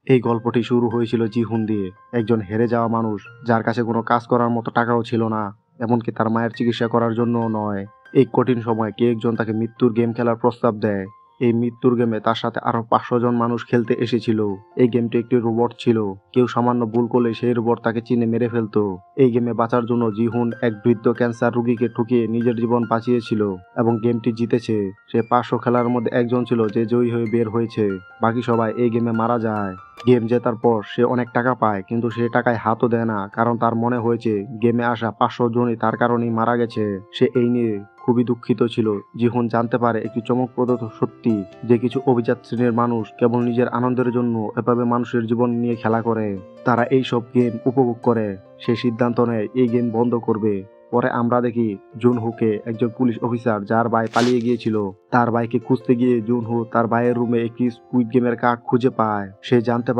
এই গল্পটি শুরু হয়েছিল জিহুন দিয়ে, একজন হেরে যাওয়া মানুষ যার কাছে কোনো কাজ করার মতো টাকাও ছিল না, এমনকি তার মায়ের চিকিৎসা করার জন্য নয়। এই কঠিন সময় কে একজন তাকে মৃত্যুর গেম খেলার প্রস্তাব দেয়। এই মৃত্যুর গেমে তার সাথে আরো 500 জন মানুষ খেলতে এসেছিল। এই গেমটি একটি রোবট ছিল, কেউ সামান্য ভুল করলে সেই রোবট তাকে চিনে মেরে ফেলতো। এই গেমে বাঁচার জন্য জিহুন এক বৃদ্ধ ক্যান্সার রোগীকে ঠকিয়ে নিজের জীবন বাঁচিয়েছিল এবং গেমটি জিতেছে। সে 500 খেলার মধ্যে একজন ছিল যে জয়ী হয়ে বের হয়েছে, বাকি সবাই এই গেমে মারা যায়। গেম জেতার পর সে অনেক টাকা পায়, কিন্তু সে টাকায় হাতও দেয় না, কারণ তার মনে হয়েছে গেমে আসা 500 জনই তার কারণেই মারা গেছে। সে এই নিয়ে খুবই দুঃখিত ছিল। জিহুন জানতে পারে একটি চমকপ্রদ সত্যি, যে কিছু অভিজাত শ্রেণীর মানুষ কেবল নিজের আনন্দের জন্য এভাবে মানুষের জীবন নিয়ে খেলা করে। তারা এই সব গেম উপভোগ করে। সে সিদ্ধান্ত নেয় এই গেম বন্ধ করবে। পরে আমরা দেখি জুনহুকে, একজন পুলিশ অফিসার যার ভাই পালিয়ে গিয়েছিল, তার ভাইকে খুঁজতে গিয়ে জুনহু তার ভাইয়ের রুমে একটি স্কুইড গেমের কার্ড খুঁজে পায়। সে জানতে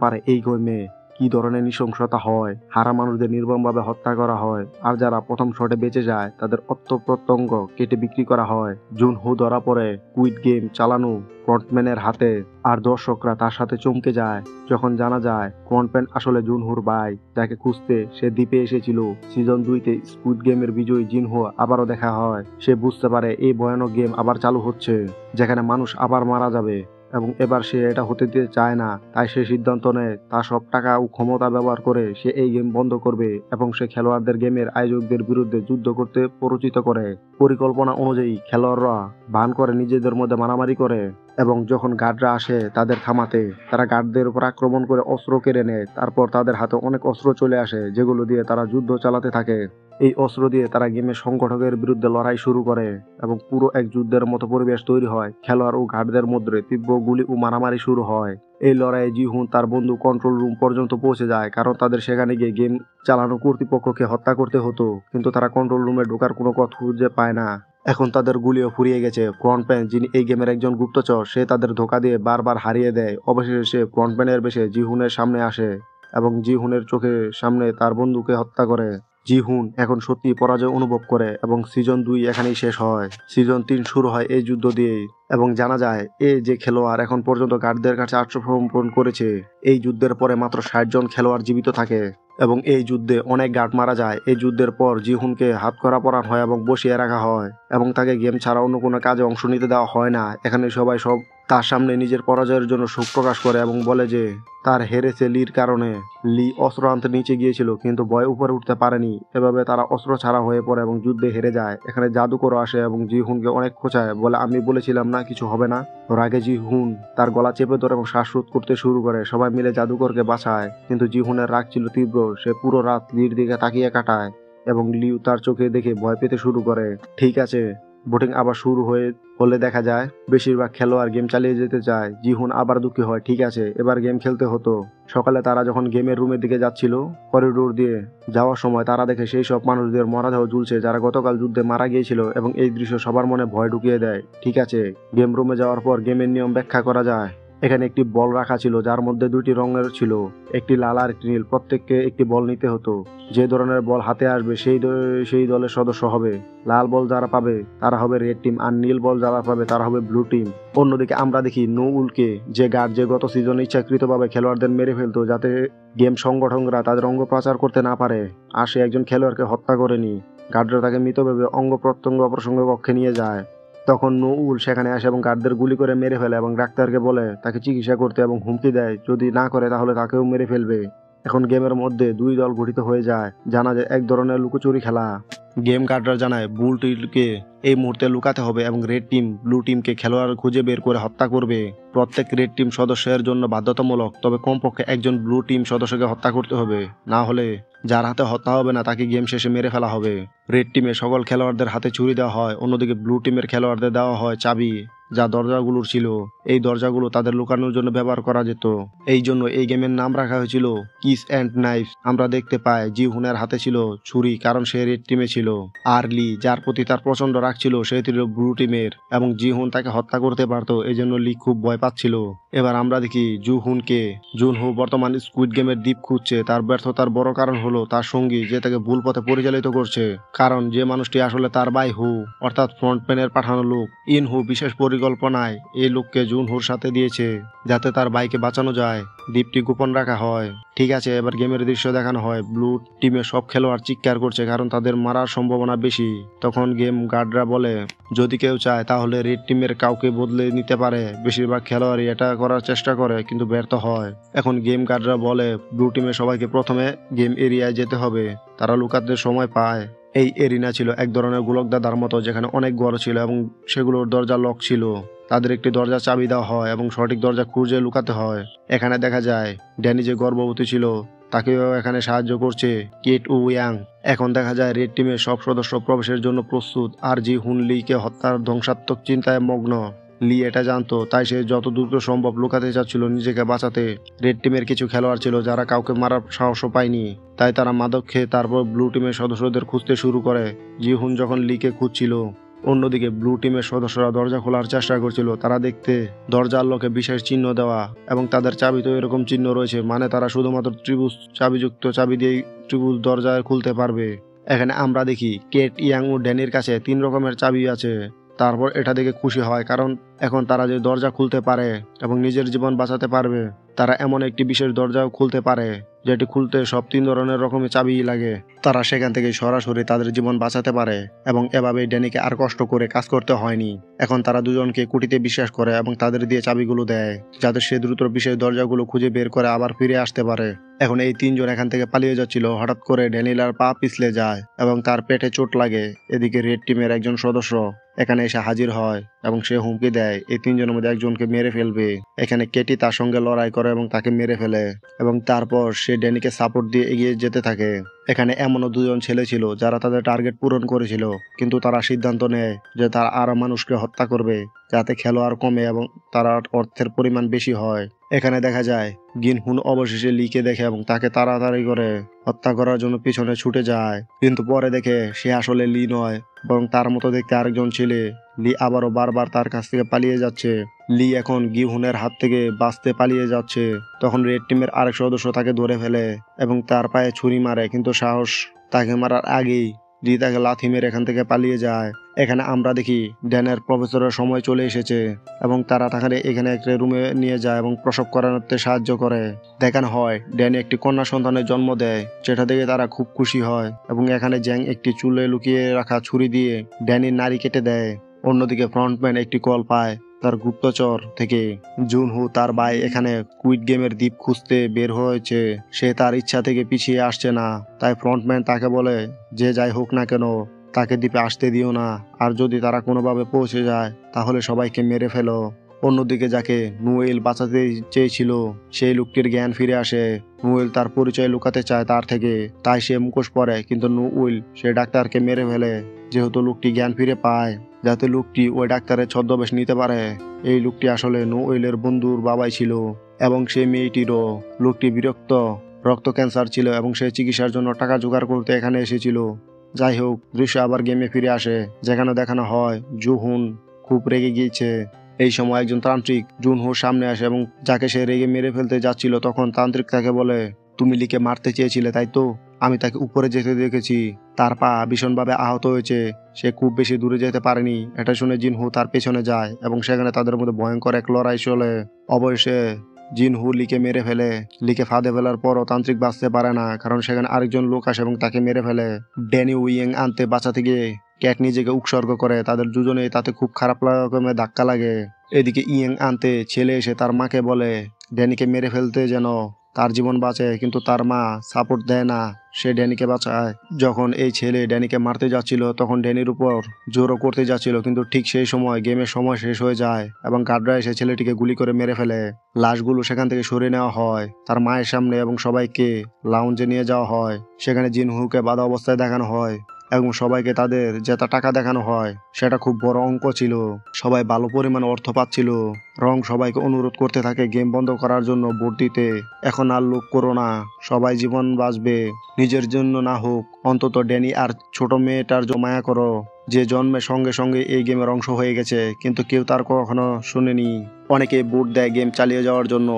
পারে এই গেমে কি ধরনের নৃশংসতা হয়। হারা মানুষদের নির্মমভাবে হত্যা করা হয়, আর যারা প্রথম শটে বেঁচে যায় তাদের অর্থ প্রত্যঙ্গ কেটে বিক্রি করা হয়। জুনহু ধরা পড়ে কুইড গেম চালানো ফ্রন্টম্যানের হাতে, আর দর্শকরা তার সাথে চমকে যায় যখন জানা যায় ফ্রন্টম্যান আসলে জুনহুর ভাই, যাকে খুঁজতে সে দ্বীপে এসেছিল। সিজন 2-তে স্কুইড গেমের বিজয়ী জিনহু আবারও দেখা হয়। সে বুঝতে পারে এই ভয়ানক গেম আবার চালু হচ্ছে, যেখানে মানুষ আবার মারা যাবে, এবং এবার সে এটা হতে দিতে চায় না। তাই সে সিদ্ধান্ত নেয় তার সব টাকা ও ক্ষমতা ব্যবহার করে সে এই গেম বন্ধ করবে, এবং সে খেলোয়াড়দের গেমের আয়োজকদের বিরুদ্ধে যুদ্ধ করতে প্ররোচিত করে। পরিকল্পনা অনুযায়ী খেলোয়াড়রা ভান করে নিজেদের মধ্যে মারামারি করে, এবং যখন গার্ডরা আসে তাদের থামাতে, তারা গার্ডদের উপর আক্রমণ করে অস্ত্র কেড়ে নেয়। তারপর তাদের হাতে অনেক অস্ত্র চলে আসে, যেগুলো দিয়ে তারা যুদ্ধ চালাতে থাকে। এই অস্ত্র দিয়ে তারা গেমের সংগঠকের বিরুদ্ধে লড়াই শুরু করে, এবং পুরো এক যুদ্ধের মতো পরিবেশ তৈরি হয়। খেলোয়াড় ও গার্ডদের মধ্যে তীব্র গুলি ও মারামারি শুরু হয়। এই লড়াইয়ে জিহুন তার বন্ধু কন্ট্রোল রুম পর্যন্ত পৌঁছে যায়, কারণ তাদের সেখানে গিয়ে গেম চালানো কর্তৃপক্ষকে হত্যা করতে হতো, কিন্তু তারা কন্ট্রোল রুমে ঢোকার কোনো পথ খুঁজে পায় না। এখন তাদের গুলিও ফুরিয়ে গেছে। ফ্রন্টম্যান, যিনি এই গেমের একজন গুপ্তচর, সে তাদের ধোঁকা দিয়ে বারবার হারিয়ে দেয়। অবশেষে সে ফ্রন্টম্যানের বেশে জিহুনের সামনে আসে এবং জিহুনের চোখের সামনে তার বন্ধুকে হত্যা করে। জিহুন এখন সত্যি পরাজয় অনুভব করে, এবং সিজন 2 এখানেই শেষ হয়। সিজন 3 শুরু হয় এই যুদ্ধ দিয়েই, এবং জানা যায় যে খেলোয়াড় এখন পর্যন্ত গার্ডদের কাছে আত্মসমর্পণ করেছে। এই যুদ্ধের পরে মাত্র 60 জন খেলোয়াড় জীবিত থাকে, এবং এই যুদ্ধে অনেক গার্ড মারা যায়। এই যুদ্ধের পর জিহুনকে হাতকড়া পরানো হয় এবং বসিয়ে রাখা হয়, এবং তাকে গেম ছাড়া অন্য কোনো কাজে অংশ নিতে দেওয়া হয় না। এখানে সবাই তার সামনে নিজের পরাজয়ের জন্য শোক প্রকাশ করে এবং বলে যে তার হেরেছে লির কারণে। লি অস্ত্র আনতে নিচে গিয়েছিল, কিন্তু ভয়ে উপরে উঠতে পারেনি। এভাবে তারা অস্ত্র ছাড়া হয়ে পড়ে এবং যুদ্ধে হেরে যায়। এখানে জাদুকরও আসে এবং জিহুনকে অনেক খোঁচায়, বলে আমি বলেছিলাম না কিছু হবে না। রাগে জিহুন তার গলা চেপে ধরে এবং শ্বাসরোধ করতে শুরু করে। সবাই মিলে জাদুকরকে বাঁচায়, কিন্তু জিহুনের রাগ ছিল তীব্র। সে পুরো রাত লির দিকে তাকিয়ে কাটায়, এবং লিউ তার চোখে দেখে ভয় পেতে শুরু করে। ঠিক আছে, ভোটিং আবার শুরু হলে দেখা যায় বেশিরভাগ খেলোয়াড় গেম চালিয়ে যেতে চায়। জিহুন আবার দুঃখী হয়। ঠিক আছে, এবার গেম খেলতে হতো। সকালে তারা যখন গেমের রুমের দিকে যাচ্ছিল, করিডোর দিয়ে যাওয়ার সময় তারা দেখে সেই সব মানুষদের মরদেহ ঝুলছে যারা গতকাল যুদ্ধে মারা গিয়েছিল, এবং এই দৃশ্য সবার মনে ভয় ঢুকিয়ে দেয়। ঠিক আছে, গেম রুমে যাওয়ার পর গেমের নিয়ম ব্যাখ্যা করা যায়। এখানে একটি বল রাখা ছিল, যার মধ্যে 2টি রঙের ছিল, একটি লাল আর একটি নীল। প্রত্যেককে একটি বল নিতে হতো। যে ধরনের বল হাতে আসবে সেই দলের সদস্য হবে। লাল বল যারা পাবে তারা হবে রেড টিম, আর নীল বল যারা পাবে তারা হবে ব্লু টিম। অন্যদিকে আমরা দেখি নুউলকে, যে গার্ড, যে গত সিজনে ইচ্ছাকৃতভাবে খেলোয়াড়দের মেরে ফেলতো যাতে গেম সংগঠকরা তাদের অঙ্গ প্রচার করতে না পারে, আর সে একজন খেলোয়াড়কে হত্যা করেনি। গার্ডরা তাকে মৃতভাবে অঙ্গ প্রত্যঙ্গ অপ্রসঙ্গ কক্ষে নিয়ে যায়। তখন নুউল সেখানে আসে এবং গার্ডদের গুলি করে মেরে ফেলে, এবং ডাক্তারকে বলে তাকে চিকিৎসা করতে, এবং হুমকি দেয় যদি না করে তাহলে তাকেও মেরে ফেলবে। এখন গেমের মধ্যে 2 দল গঠিত হয়ে যায়। জানা যায় এক ধরনের লুকোচুরি খেলা। গেম গার্ডরা জানায় ব্লু টিমকে এই মুহূর্তে লুকাতে হবে, এবং রেড টিম ব্লু টিমকে খেলোয়াড় খুঁজে বের করে হত্যা করবে। প্রত্যেক রেড টিম সদস্যের জন্য বাধ্যতামূলক, তবে কমপক্ষে একজন ব্লু টিম সদস্যকে হত্যা করতে হবে, না হলে যার হাতে হত্যা হবে না তাকে গেম শেষে মেরে ফেলা হবে। রেড টিমে সকল খেলোয়াড়দের হাতে ছুরি দেওয়া হয়, অন্যদিকে ব্লু টিমের খেলোয়াড়দের দেওয়া হয় চাবি, যা দরজাগুলোর ছিল। এই দরজাগুলো তাদের লুকানোর জন্য ব্যবহার করা যেত। এই জন্য এই গেমের নাম রাখা হয়েছিল কিস অ্যান্ড নাইফ। আমরা দেখতে পাই জিহুনের হাতে ছিল ছুরি, কারণ সে রেড টিমে ছিল। আর লি, যার প্রতি তার প্রচন্ড রাগ ছিল, সে ছিল ব্লু টিমের, এবং জিহুন তাকে হত্যা করতে পারতো, এই জন্য লি খুব ভয় পাচ্ছিল। এবার আমরা দেখি জুনহু বর্তমান স্কুইড গেমের দ্বীপ খুঁজছে। তার ব্যর্থতার বড় কারণ হলো তার সঙ্গী, যে তাকে ভুল পথে পরিচালিত করছে। কারণ যে মানুষটি আসলে তার ভাই হু, অর্থাৎ ফ্রন্টম্যানের পাঠানো লোক, ইনহু বিশেষ পরিকল্পনা পরিকল্পনায় এই লোককে জুনহুর সাথে দিয়েছে যাতে তার ভাইকে বাঁচানো যায়। দ্বীপটি গোপন রাখা হয়। ঠিক আছে, এবার গেমের দৃশ্য দেখানো হয়। ব্লু টিমের সব খেলোয়াড় চিৎকার করছে কারণ তাদের মারার সম্ভাবনা বেশি। তখন গেম গার্ডরা বলে যদি কেউ চায় তাহলে রেড টিমের কাউকে বদলে নিতে পারে। বেশিরভাগ খেলোয়াড়ই এটা করার চেষ্টা করে কিন্তু ব্যর্থ হয়। এখন গেম গার্ডরা বলে ব্লু টিমের সবাইকে প্রথমে গেম এরিয়ায় যেতে হবে। তারা লুকাতে সময় পায়। এই এরিনা ছিল এক ধরনের গোলকদাদার মতো যেখানে অনেক ঘর ছিল এবং সেগুলোর দরজা লক ছিল। তাদের একটি দরজা চাবি দেওয়া হয় এবং সঠিক দরজা খুঁজে লুকাতে হয়। এখানে দেখা যায় ড্যানি যে গর্ভবতী ছিল তাকেও এখানে সাহায্য করছে কেট ও ইয়াং। এখন দেখা যায় রেড টিমের সব সদস্য প্রবেশের জন্য প্রস্তুত আর জি হুন লিকে হত্যার ধ্বংসাত্মক চিন্তায় মগ্ন। লি এটা জানতো, তাই সে যত দ্রুত সম্ভব লুকাতে চাচ্ছিল নিজেকে বাঁচাতে। রেড টিমের কিছু খেলোয়াড় ছিল যারা কাউকে মারার সাহসও পায়নি, তাই তারা মাদক খেয়ে তারপর ব্লু টিমের সদস্যদের খুঁজতে শুরু করে। জি হুন যখন লিকে খুঁজছিল, অন্যদিকে ব্লু টিমের সদস্যরা দরজা খোলার চেষ্টা করছিল। তারা দেখতে দরজার লোকে বিশেষ চিহ্ন দেওয়া এবং তাদের চাবিতে এরকম চিহ্ন রয়েছে, মানে তারা শুধুমাত্র ত্রিভুজ চাবিযুক্ত চাবি দিয়ে ত্রিভুজ দরজা খুলতে পারবে। এখানে আমরা দেখি কেট, ইয়াং ও ড্যানির কাছে 3 রকমের চাবি আছে। তারপর এটা দেখে খুশি হয় কারণ এখন তারা যে দরজা খুলতে পারে এবং নিজের জীবন বাঁচাতে পারবে। তারা এমন একটি বিশেষ দরজাও খুলতে পারে যেটি খুলতে সব 3 ধরনের রকমের চাবি লাগে। তারা সেখান থেকে সরাসরি তাদের জীবন বাঁচাতে পারে এবং এভাবেই ড্যানিকে আর কষ্ট করে কাজ করতে হয়নি। এখন তারা দুজনকে কুটিতে বিশ্বাস করে এবং তাদের দিয়ে চাবিগুলো দেয় যাতে সে দ্রুত বিশেষ দরজাগুলো খুঁজে বের করে আবার ফিরে আসতে পারে। এখন এই 3 জন এখান থেকে পালিয়ে যাচ্ছিল। হঠাৎ করে ড্যানিলার পা পিছলে যায় এবং তার পেটে চোট লাগে। এদিকে রেড টিমের একজন সদস্য এখানে এসে হাজির হয় এবং সে হুমকি দেয় এই 3 জনের মধ্যে একজনকে মেরে ফেলবে। এখানে কেটি তার সঙ্গে লড়াই করে এবং তাকে মেরে ফেলে এবং তারপর সে ড্যানিকে সাপোর্ট দিয়ে এগিয়ে যেতে থাকে। এখানে এমনও 2 জন ছেলে ছিল যারা তাদের টার্গেট পূরণ করেছিল, কিন্তু তারা সিদ্ধান্ত নেয় যে তারা আরো মানুষকে হত্যা করবে যাতে খেলোয়াড় কমে এবং তারা অর্থের পরিমাণ বেশি হয়। এখানে দেখা যায় গিন হুন অবশেষে লিকে দেখে এবং তাকে তাড়াতাড়ি করে হত্যা করার জন্য পিছনে ছুটে যায়, কিন্তু পরে দেখে সে আসলে লি নয় বরং তার মতো দেখতে আরেকজন ছেলে। লি আবারও বারবার তার কাছ থেকে পালিয়ে যাচ্ছে। লি এখন গি হুনের হাত থেকে বাঁচতে পালিয়ে যাচ্ছে। তখন রেড টিমের আরেক সদস্য তাকে ধরে ফেলে এবং তার পায়ে ছুরি মারে, কিন্তু সাহস তাকে মারার আগেই লি তাকে লাথি মেরে এখান থেকে পালিয়ে যায়। এখানে আমরা দেখি ড্যানের প্রফেসরের সময় চলে এসেছে এবং তারা তাকে এখানে একটা রুমে নিয়ে যায় এবং প্রসব করানোতে সাহায্য করে। দেখানো হয় ড্যানি একটি কন্যা সন্তানের জন্ম দেয়, যেটা দেখে তারা খুব খুশি হয় এবং এখানে জ্যাং একটি চুলে লুকিয়ে রাখা ছুরি দিয়ে ড্যানির নাড়ি কেটে দেয়। অন্যদিকে ফ্রন্টম্যান একটি কল পায় তার গুপ্তচর থেকে। জুনহু তার ভাই এখানে কুইট গেমের দ্বীপ খুঁজতে বের হয়েছে। সে তার ইচ্ছা থেকে পিছিয়ে আসছে না, তাই ফ্রন্টম্যান তাকে বলে যে যাই হোক না কেন তাকে দ্বীপে আসতে দিও না, আর যদি তারা কোনোভাবে পৌঁছে যায় তাহলে সবাইকে মেরে ফেলো। অন্যদিকে যাকে নুয়েল বাঁচাতে চেয়েছিল সেই লোকটির জ্ঞান ফিরে আসে। নুয়েল তার পরিচয় লুকাতে চায় তার থেকে, তাই সে মুখোশ পরে, কিন্তু নুয়েল সে ডাক্তারকে মেরে ফেলে যেহেতু লোকটি জ্ঞান ফিরে পায়, যাতে লোকটি ওই ডাক্তারের ছদ্মবেশ নিতে পারে। এই লোকটি আসলে নুয়েলের বন্ধুর বাবাই ছিল এবং সে মেয়েটিরও। লোকটি বিরক্ত, রক্ত ক্যান্সার ছিল এবং সে চিকিৎসার জন্য টাকা জোগাড় করতে এখানে এসেছিল। যাই হোক, দৃশ্য আবার গেমে ফিরে আসে যেখানে দেখানো হয় জুহুন খুব রেগে গিয়েছে। এই সময় একজন তান্ত্রিক জুনহুর সামনে আসে এবং যাকে সে রেগে মেরে ফেলতে যাচ্ছিল, তখন তান্ত্রিক তাকে বলে তুমি লিকে মারতে চেয়েছিলে তাই তো, আমি তাকে উপরে যেতে দেখেছি, তার পা ভীষণভাবে আহত হয়েছে, সে খুব বেশি দূরে যেতে পারেনি। এটা শুনে জিনহু তার পেছনে যায় এবং সেখানে তাদের মধ্যে ভয়ঙ্কর এক লড়াই চলে। অবশেষে জিনহু লিকে মেরে ফেলে। লিকে ফাঁদে ফেলার পরও তান্ত্রিক বাঁচতে পারে না কারণ সেখানে আরেকজন লোক আসে এবং তাকে মেরে ফেলে। ড্যানি উইয়েং আনতে বাঁচাতে গিয়ে ক্যাট নিজেকে উৎসর্গ করে। তাদের দুজনেই তাতে খুব খারাপ রকমের ধাক্কা লাগে। এদিকে ইয়েং আনতে ছেলে এসে তার মাকে বলে ড্যানিকে মেরে ফেলতে যেন তার জীবন বাঁচে, কিন্তু তার মা সাপোর্ট দেয় না, সে ড্যানিকে বাঁচায়। যখন এই ছেলে ড্যানিকে মারতে যাচ্ছিল তখন ড্যানির উপর জোরও করতে যাচ্ছিল, কিন্তু ঠিক সেই সময় গেমের সময় শেষ হয়ে যায় এবং গার্ডরা এসে ছেলেটিকে গুলি করে মেরে ফেলে। লাশগুলো সেখান থেকে সরিয়ে নেওয়া হয় তার মায়ের সামনে এবং সবাইকে লাউঞ্জে নিয়ে যাওয়া হয়। সেখানে জিনহুকে বাঁধা অবস্থায় দেখানো হয় এবং সবাইকে তাদের যেটা টাকা দেখানো হয় সেটা খুব বড় অঙ্ক ছিল। সবাই ভালো পরিমাণ অর্থ পাচ্ছিল। রং সবাইকে অনুরোধ করতে থাকে গেম বন্ধ করার জন্য ভোট দিতে। এখন আর লোক করো না, সবাই জীবন বাঁচবে, নিজের জন্য না হোক অন্তত ড্যানি আর ছোট মেয়েটার মায়া করো, যে জন্মের সঙ্গে সঙ্গে এই গেমের অংশ হয়ে গেছে কিন্তু কেউ তার কখনো শুনেনি। অনেকে ভোট দেয় গেম চালিয়ে যাওয়ার জন্য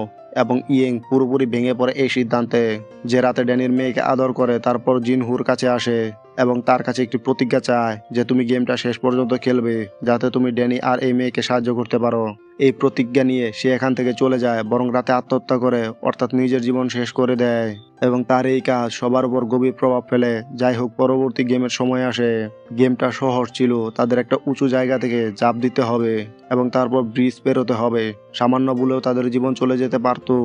এবং ইয়েং পুরোপুরি ভেঙে পড়ে এই সিদ্ধান্তে যে রাতে ড্যানির মেয়েকে আদর করে তারপর জিনহুর কাছে আসে এবং তার কাছে একটি প্রতিজ্ঞা চায় যে তুমি গেমটা শেষ পর্যন্ত খেলবে যাতে তুমি ড্যানি আর এই মেয়েকে সাহায্য করতে পারো। এই প্রতিজ্ঞা নিয়ে সে এখান থেকে চলে যায়, বরং রাতে আত্মহত্যা করে, অর্থাৎ নিজের জীবন শেষ করে দেয়। এবং তার এই কাজ সবার উপর গভীর প্রভাব ফেলে। যাই হোক, পরবর্তী গেমের সময় আসে। গেমটা সহজ ছিল, তাদের একটা উঁচু জায়গা থেকে ঝাঁপ দিতে হবে এবং তারপর ব্রিজ পেরোতে হবে। সামান্য ভুলেও তাদের জীবন চলে যেতে পারতো।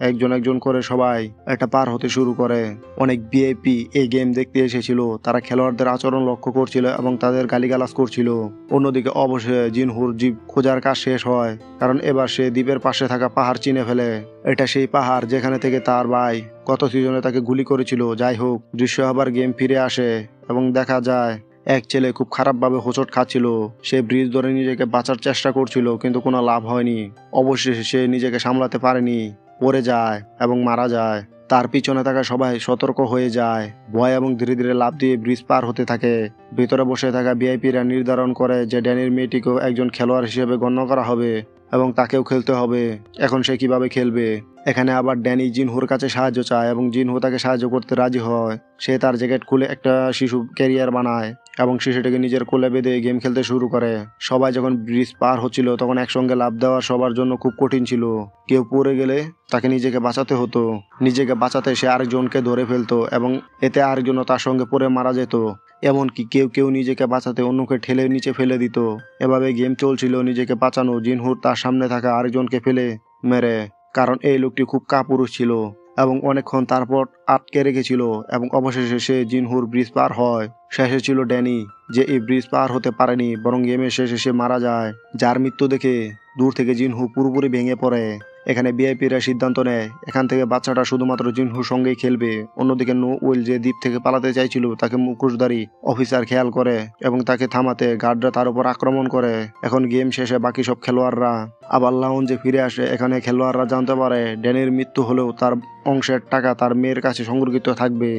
একজন একজন করে সবাই এটা পার হতে শুরু করে। অনেক ভিআইপি এই গেম দেখতে এসেছিল, তারা খেলোয়াড়দের আচরণ লক্ষ্য করছিল এবং তাদের গালিগালাজ করছিল। অন্যদিকে অবশেষে জিনহুর জীব খোঁজার কাজ শেষ হয়, কারণ এবার সে দ্বীপের পাশে থাকা পাহাড় চিনে ফেলে। এটা সেই পাহাড় যেখানে থেকে তার ভাই গত সিজনে তাকে গুলি করেছিল। যাই হোক, দৃশ্য আবার গেম ফিরে আসে এবং দেখা যায় এক ছেলে খুব খারাপভাবে হোঁচট খাচ্ছিল। সে ব্রিজ ধরে নিজেকে বাঁচার চেষ্টা করছিল, কিন্তু কোনো লাভ হয়নি। অবশেষে সে নিজেকে সামলাতে পারেনি, পড়ে যায় এবং মারা যায়। তার পিছনে থাকা সবাই সতর্ক হয়ে যায়, ভয় এবং ধীরে ধীরে লাফ দিয়ে ব্রিজ পার হতে থাকে। ভিতরে বসে থাকা ভিআইপিরা নির্ধারণ করে যে ড্যানির মেয়েটিকেও একজন খেলোয়াড় হিসেবে গণ্য করা হবে এবং তাকেও খেলতে হবে। এখন সে কিভাবে খেলবে? এখানে আবার ড্যানি জিনহুর কাছে সাহায্য চায় এবং জিনহু তাকে সাহায্য করতে রাজি হয়। সে তার জ্যাকেট খুলে একটা শিশু ক্যারিয়ার বানায় এবং শিশুটিকে নিজের কোলে বেঁধে গেম খেলতে শুরু করে। সবাই যখন ব্রিজ পার হচ্ছিল তখন একসঙ্গে লাফ দেওয়া সবার জন্য খুব কঠিন ছিল। কেউ পড়ে গেলে তাকে নিজেকে বাঁচাতে হতো। নিজেকে বাঁচাতে সে আরেকজনকে ধরে ফেলতো এবং এতে আরেকজনও তার সঙ্গে পড়ে মারা যেত। এমনকি কেউ কেউ নিজেকে বাঁচাতে অন্যকে ঠেলে নিচে ফেলে দিত। এভাবে গেম চলছিল নিজেকে বাঁচানো। জিনহুর তার সামনে থাকা আরেকজনকে ফেলে মেরে, কারণ এই লোকটি খুব কাপুরুষ ছিল এবং অনেকক্ষণ তারপর আটকে রেখেছিল। এবং অবশেষে সে জিনহুর ব্রিজ পার হয়। শেষে ছিল ড্যানি, যে এই ব্রিজ পার হতে পারেনি, বরং গেমের শেষে সে মারা যায়। যার মৃত্যু দেখে দূর থেকে জিনহু পুরোপুরি ভেঙে পড়ে। এখানে ভিআইপিরা সিদ্ধান্ত নেয় এখান থেকে বাচ্চাটা শুধুমাত্র জিনহুর সঙ্গেই খেলবে। অন্যদিকে নো উইল, যে দ্বীপ থেকে পালাতে চাইছিল, তাকে মুখোশধারী অফিসার খেয়াল করে এবং তাকে থামাতে গার্ডরা তার উপর আক্রমণ করে। এখন গেম শেষে বাকি সব খেলোয়াড়রা আবার লাউঞ্জে ফিরে আসে। এখানে খেলোয়াড়রা জানতে পারে ড্যানির মৃত্যু হলেও তার অংশের টাকা তার মেয়ের কাছে সংরক্ষিত থাকবে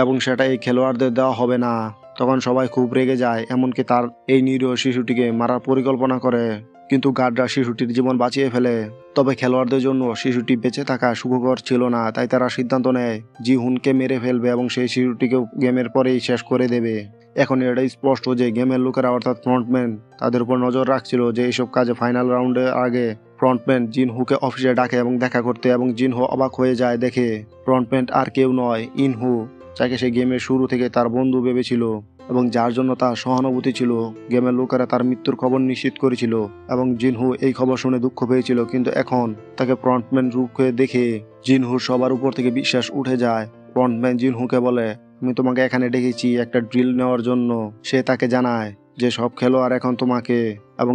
এবং সেটা এই খেলোয়াড়দের দেওয়া হবে না। তখন সবাই খুব রেগে যায়, এমনকি তার এই নিরীহ শিশুটিকে মারার পরিকল্পনা করে। কিন্তু গার্ডরা শিশুটির জীবন বাঁচিয়ে ফেলে। তবে খেলোয়াড়দের জন্য শিশুটি বেঁচে থাকা সুখকর ছিল না, তাই তারা সিদ্ধান্ত নেয় জিহুনকে মেরে ফেলবে এবং সেই শিশুটিকেও গেমের পরেই শেষ করে দেবে। এখন এটাই স্পষ্ট যে গেমের লোকেরা অর্থাৎ ফ্রন্টম্যান তাদের উপর নজর রাখছিল, যে এইসব কাজে ফাইনাল রাউন্ডের আগে ফ্রন্টম্যান জিনহুকে অফিসে ডাকে এবং দেখা করতে, এবং জিনহু অবাক হয়ে যায় দেখে ফ্রন্টম্যান আর কেউ নয়, ইনহু, যাকে সে গেমের শুরু থেকে তার বন্ধু ভেবেছিল এবং যার জন্য তার সহানুভূতি ছিল। গেমের লোকেরা তার মৃত্যুর খবর নিশ্চিত করেছিল এবং জিনহু এই খবর শুনে দুঃখ পেয়েছিল, কিন্তু এখন তাকে ফ্রন্টম্যান রূপে দেখে জিনহুর সবার উপর থেকে বিশ্বাস উঠে যায়। ফ্রন্টম্যান জিনহুকে বলে, আমি তোমাকে এখানে ডেকেছি একটা ড্রিল নেওয়ার জন্য। সে তাকে জানায় যে সব খেলোয়াড় এখন তোমাকে এবং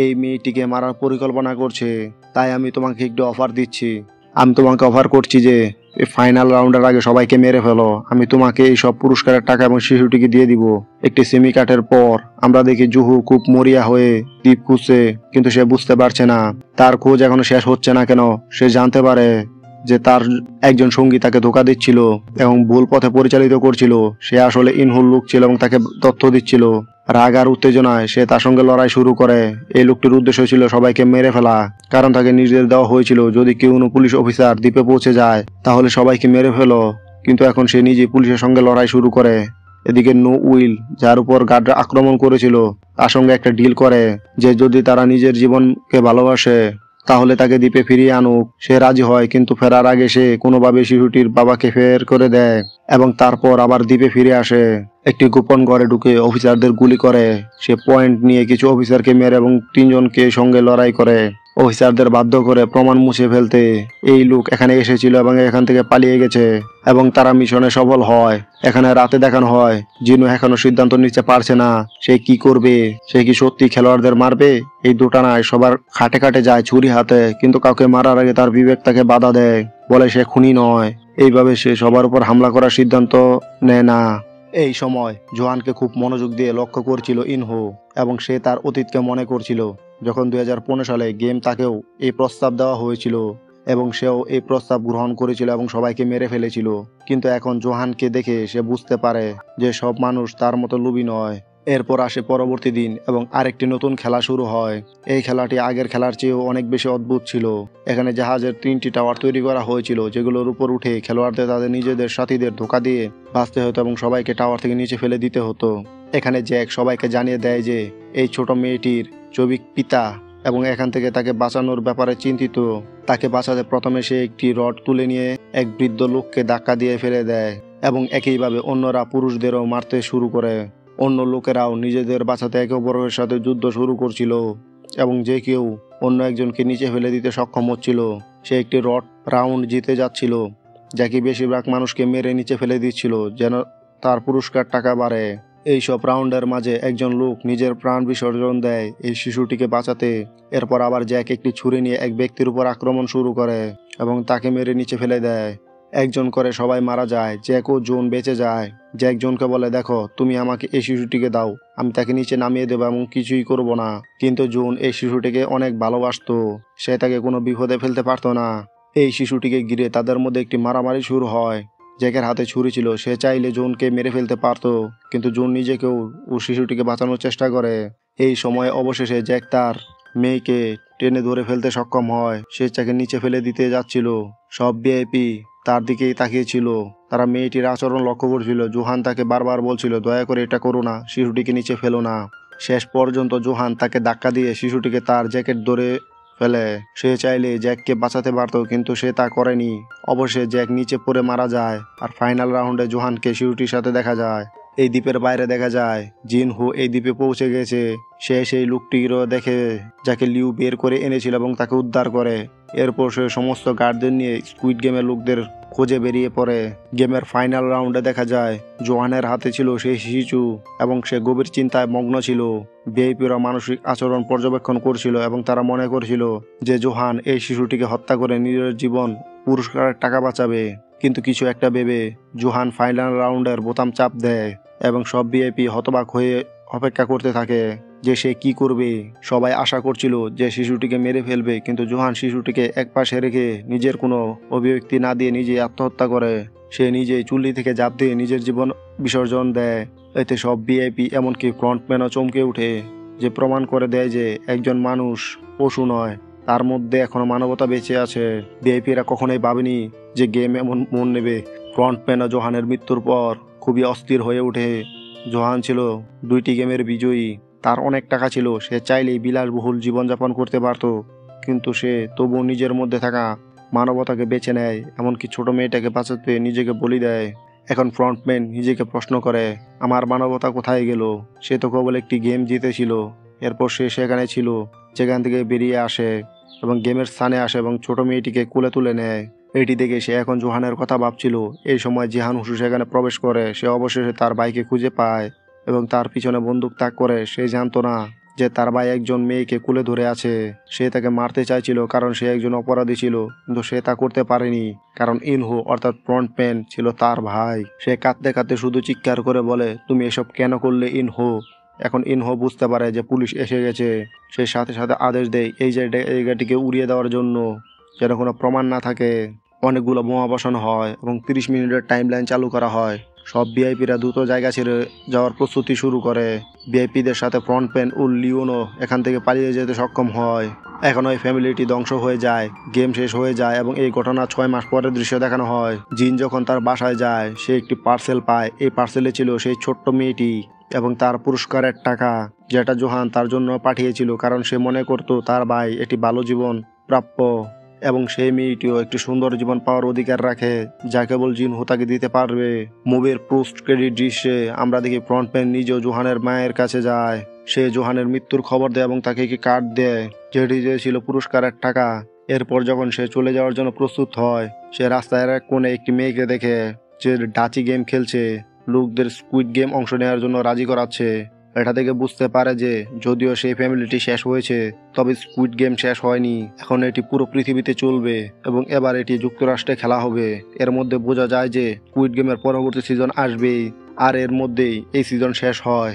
এই মেয়েটিকে মারার পরিকল্পনা করছে, তাই আমি তোমাকে একটু অফার দিচ্ছি। আমি তোমাকে অফার করছি যে এই ফাইনাল রাউন্ডের আগে সবাইকে মেরে ফেলো, আমি তোমাকে এই সব পুরস্কারের টাকা এবং শিশুটিকে দিয়ে দিব। একটি সেমি কাটের পর আমরা দেখি জুহু খুব মরিয়া হয়ে দ্বীপ খুঁজছে, কিন্তু সে বুঝতে পারছে না তার খোঁজ এখনো শেষ হচ্ছে না কেন। সে জানতে পারে যে তার একজন সঙ্গী তাকে ধোঁকা দিচ্ছিল এবং ভুল পথে পরিচালিত করছিল। সে আসলে ইনহুর লোক ছিল এবং তাকে তথ্য দিচ্ছিল। রাগ আর উত্তেজনায় সে তার সঙ্গে লড়াই শুরু করে। এই লোকটির উদ্দেশ্য ছিল সবাইকে মেরে ফেলা, কারণ তাকে নির্দেশ দেওয়া হয়েছিল যদি কেউ পুলিশ অফিসার দ্বীপে পৌঁছে যায় তাহলে সবাইকে মেরে ফেলো। কিন্তু এখন সে নিজে পুলিশের সঙ্গে লড়াই শুরু করে। এদিকে নো উইল, যার উপর গার্ডরা আক্রমণ করেছিল, তার সঙ্গে একটা ডিল করে যে যদি তারা নিজের জীবনকে ভালোবাসে তাহলে তাকে দ্বীপে ফিরিয়ে আনুক। সে রাজি হয়, কিন্তু ফেরার আগে সে কোনোভাবে শিশুটির বাবাকে ফের করে দেয় এবং তারপর আবার দ্বীপে ফিরে আসে। একটি গোপন ঘরে ঢুকে অফিসারদের গুলি করে। সে পয়েন্ট নিয়ে কিছু অফিসারকে মেরে এবং 3 জনকে সঙ্গে লড়াই করে অফিসারদের বাধ্য করে প্রমাণ মুছে ফেলতে। এই লোক এখানে এসেছিল এবং এখান থেকে পালিয়ে গেছে এবং তারা মিশনে সফল হয়। এখানে রাতে দেখানো হয় জিনু এখনো সিদ্ধান্ত নিতে পারছে না সে কি করবে। সে কি সত্যি খেলোয়াড়দের মারবে? এই দোটানায় সবার খাটে খাটে যায় ছুরি হাতে, কিন্তু কাউকে মারার আগে তার বিবেক তাকে বাধা দেয়, বলে সে খুনি নয়। এইভাবে সে সবার উপর হামলা করার সিদ্ধান্ত নেয় না। এই সময় জোহানকে খুব মনোযোগ দিয়ে লক্ষ্য করছিল ইনহু এবং সে তার অতীতকে মনে করছিল, যখন 2015 সালে গেম তাকেও এই প্রস্তাব দেওয়া হয়েছিল এবং সেও এই প্রস্তাব গ্রহণ করেছিল এবং সবাইকে মেরে ফেলেছিল। কিন্তু এখন জোহানকে দেখে সে বুঝতে পারে যে সব মানুষ তার মতো লোভী নয়। এরপর আসে পরবর্তী দিন এবং আরেকটি নতুন খেলা শুরু হয়। এই খেলাটি আগের খেলার চেয়েও অনেক বেশি অদ্ভুত ছিল। এখানে জাহাজের 3টি টাওয়ার তৈরি করা হয়েছিল, যেগুলোর উপর উঠে খেলোয়াড়দের তাদের নিজেদের সাথীদের ধোঁকা দিয়ে বাঁচতে হতো এবং সবাইকে টাওয়ার থেকে নিচে ফেলে দিতে হতো। এখানে জ্যাক সবাইকে জানিয়ে দেয় যে এই ছোট মেয়েটির জৈবিক পিতা এবং এখান থেকে তাকে বাঁচানোর ব্যাপারে চিন্তিত। তাকে বাঁচাতে প্রথমে সে একটি রড তুলে নিয়ে এক বৃদ্ধ লোককে ধাক্কা দিয়ে ফেলে দেয় এবং একইভাবে অন্যরা পুরুষদেরও মারতে শুরু করে। অন্য লোকেরাও নিজেদের বাঁচাতে একে অপরের সাথে যুদ্ধ শুরু করছিল এবং যে কেউ অন্য একজনকে নিচে ফেলে দিতে সক্ষম হচ্ছিল সে একটি রড রাউন্ড জিতে যাচ্ছিল, যাকে বেশিরভাগ মানুষকে মেরে নিচে ফেলে দিচ্ছিল যেন তার পুরস্কার টাকা বাড়ে। এইসব রাউন্ডের মাঝে একজন লোক নিজের প্রাণ বিসর্জন দেয় এই শিশুটিকে বাঁচাতে। এরপর আবার জ্যাক একটি ছুরি নিয়ে এক ব্যক্তির উপর আক্রমণ শুরু করে এবং তাকে মেরে নিচে ফেলে দেয়। একজন করে সবাই মারা যায়, জ্যাক ও জোন বেঁচে যায়। জ্যাক জোনকে বলে, দেখো তুমি আমাকে এই শিশুটিকে দাও, আমি তাকে নিচে নামিয়ে দেবো এবং কিছুই করব না। কিন্তু জোন এই শিশুটিকে অনেক ভালোবাসতো, সে তাকে কোনো বিপদে ফেলতে পারতো না। এই শিশুটিকে ঘিরে তাদের মধ্যে একটি মারামারি শুরু হয়। জ্যাকের হাতে ছুরি ছিল, সে চাইলে জোনকে মেরে ফেলতে পারতো, কিন্তু জোন নিজেকেও ও শিশুটিকে বাঁচানোর চেষ্টা করে। এই সময় অবশেষে জ্যাক তার মেয়েকে টেনে ধরে ফেলতে সক্ষম হয়। সে তাকে নিচে ফেলে দিতে যাচ্ছিল। সব ভিআইপি তার দিকেই তাকিয়েছিল, তারা মেয়েটির আচরণ লক্ষ্য করছিল। জোহান তাকে বারবার বলছিল, দয়া করে এটা করো না, শিশুটিকে নিচে ফেলো না। শেষ পর্যন্ত জোহান তাকে ধাক্কা দিয়ে শিশুটিকে তার জ্যাকেট ধরে ফেলে। সে চাইলে জ্যাককে বাঁচাতে পারত, কিন্তু সে তা করেনি। অবশেষে জ্যাক নিচে পড়ে মারা যায় আর ফাইনাল রাউন্ডে জোহানকে শিশুটির সাথে দেখা যায়। এই দ্বীপের বাইরে দেখা যায় জিন হু এই দ্বীপে পৌঁছে গেছে। সে সেই লোকটিরও দেখে যাকে লিউ বের করে এনেছিল এবং তাকে উদ্ধার করে। এরপর সে সমস্ত গার্ডদের নিয়ে স্কুইড গেমের লোকদের খোঁজে বেরিয়ে পড়ে। গেমের ফাইনাল রাউন্ডে দেখা যায় জোহানের হাতে ছিল সেই শিশু এবং সে গভীর চিন্তায় মগ্ন ছিল। ভিআইপিরা মানসিক আচরণ পর্যবেক্ষণ করছিল এবং তারা মনে করছিল যে জোহান এই শিশুটিকে হত্যা করে নিজের জীবন পুরস্কারের টাকা বাঁচাবে। কিন্তু কিছু একটা ভেবে জোহান ফাইনাল রাউন্ডের বোতাম চাপ দেয় এবং সব ভিআইপি হতবাক হয়ে অপেক্ষা করতে থাকে যে সে কি করবে। সবাই আশা করছিল যে শিশুটিকে মেরে ফেলবে, কিন্তু জোহান শিশুটিকে একপাশে রেখে নিজের কোনো অভিব্যক্তি না দিয়ে নিজে আত্মহত্যা করে। সে নিজেই চুল্লি থেকে ঝাঁপ দিয়ে নিজের জীবন বিসর্জন দেয়। এতে সব ভিআইপি এমনকি ফ্রন্টম্যানও চমকে ওঠে, যে প্রমাণ করে দেয় যে একজন মানুষ পশু নয়, তার মধ্যে এখনো মানবতা বেঁচে আছে। ভিআইপিরা কখনোই ভাবেনি যে গেম এমন মন নেবে। ফ্রন্টম্যানও জোহানের মৃত্যুর পর খুবই অস্থির হয়ে ওঠে। জোহান ছিল 2টি গেমের বিজয়ী, তার অনেক টাকা ছিল, সে চাইলেই বিলাসবহুল জীবনযাপন করতে পারত, কিন্তু সে তবুও নিজের মধ্যে থাকা মানবতাকে বেছে নেয়, এমনকি ছোট মেয়েটাকে বাঁচাতে নিজেকে বলি দেয়। এখন ফ্রন্টম্যান নিজেকে প্রশ্ন করে, আমার মানবতা কোথায় গেল? সে তো কেবল একটি গেম জিতেছিল। এরপর সে সেখানে ছিল, সেখান থেকে বেরিয়ে আসে এবং গেমের স্থানে আসে এবং ছোট মেয়েটিকে কোলে তুলে নেয়। এটি দেখে সে এখন জোহানের কথা ভাবছিল। এই সময় জিহান হুসু সেখানে প্রবেশ করে। সে অবশেষে তার ভাইকে খুঁজে পায় এবং তার পিছনে বন্দুক তাক করে। সে জানতো না যে তার ভাই একজন মেয়েকে কোলে ধরে আছে। সে তাকে মারতে চাইছিল কারণ সে একজন অপরাধী ছিল, কিন্তু সে তা করতে পারেনি কারণ ইনহো অর্থাৎ ফ্রন্টম্যান ছিল তার ভাই। সে কাঁদতে কাঁদতে শুধু চিৎকার করে বলে, তুমি এসব কেন করলে ইনহো? এখন ইনহো বুঝতে পারে যে পুলিশ এসে গেছে। সে সাথে সাথে আদেশ দেয় এই জায়গাটিকে উড়িয়ে দেওয়ার জন্য, যেন কোনো প্রমাণ না থাকে। অনেকগুলো বোমা বসানো হয় এবং 30 মিনিটের টাইমলাইন চালু করা হয়। সব ভিআইপিরা দ্রুত জায়গা ছেড়ে যাওয়ার প্রস্তুতি শুরু করে। ভিআইপিদের সাথে ফ্রন্টম্যান ও লিওনও এখান থেকে পালিয়ে যেতে সক্ষম হয়। এখন ওই ফ্যামিলিটি ধ্বংস হয়ে যায়, গেম শেষ হয়ে যায় এবং এই ঘটনা 6 মাস পরের দৃশ্য দেখানো হয়। জিন যখন তার বাসায় যায় সে একটি পার্সেল পায়। এই পার্সেলে ছিল সেই ছোট্ট মেয়েটি এবং তার পুরস্কারের টাকা, যেটা জোহান তার জন্য পাঠিয়েছিল কারণ সে মনে করত তার ভাই এটি ভালো জীবন প্রাপ্য এবং সেই মেয়েটিও একটি সুন্দর জীবন পাওয়ার অধিকার রাখে, যা কেবল জিন হোতাকে দিতে পারবে। মুভির পোস্ট ক্রেডিট দৃশ্যে আমরা দেখি ফ্রন্টম্যান নিজেও জোহানের মায়ের কাছে যায়। সে জোহানের মৃত্যুর খবর দেয় এবং তাকে একটি কার্ড দেয়, যেটি ছিল পুরস্কারের টাকা। এরপর যখন সে চলে যাওয়ার জন্য প্রস্তুত হয়, সে রাস্তার এক কোণে একটি মেয়েকে দেখে যে ডাচি গেম খেলছে, লোকদের স্কুইড গেম অংশ নেওয়ার জন্য রাজি করাচ্ছে। এটা থেকে বুঝতে পারে যে যদিও সেই ফ্যামিলিটি শেষ হয়েছে, তবে স্কুইড গেম শেষ হয়নি। এখন এটি পুরো পৃথিবীতে চলবে এবং এবার এটি যুক্তরাষ্ট্রে খেলা হবে। এর মধ্যে বোঝা যায় যে স্কুইড গেমের পরবর্তী সিজন আসবেই, আর এর মধ্যেই এই সিজন শেষ হয়।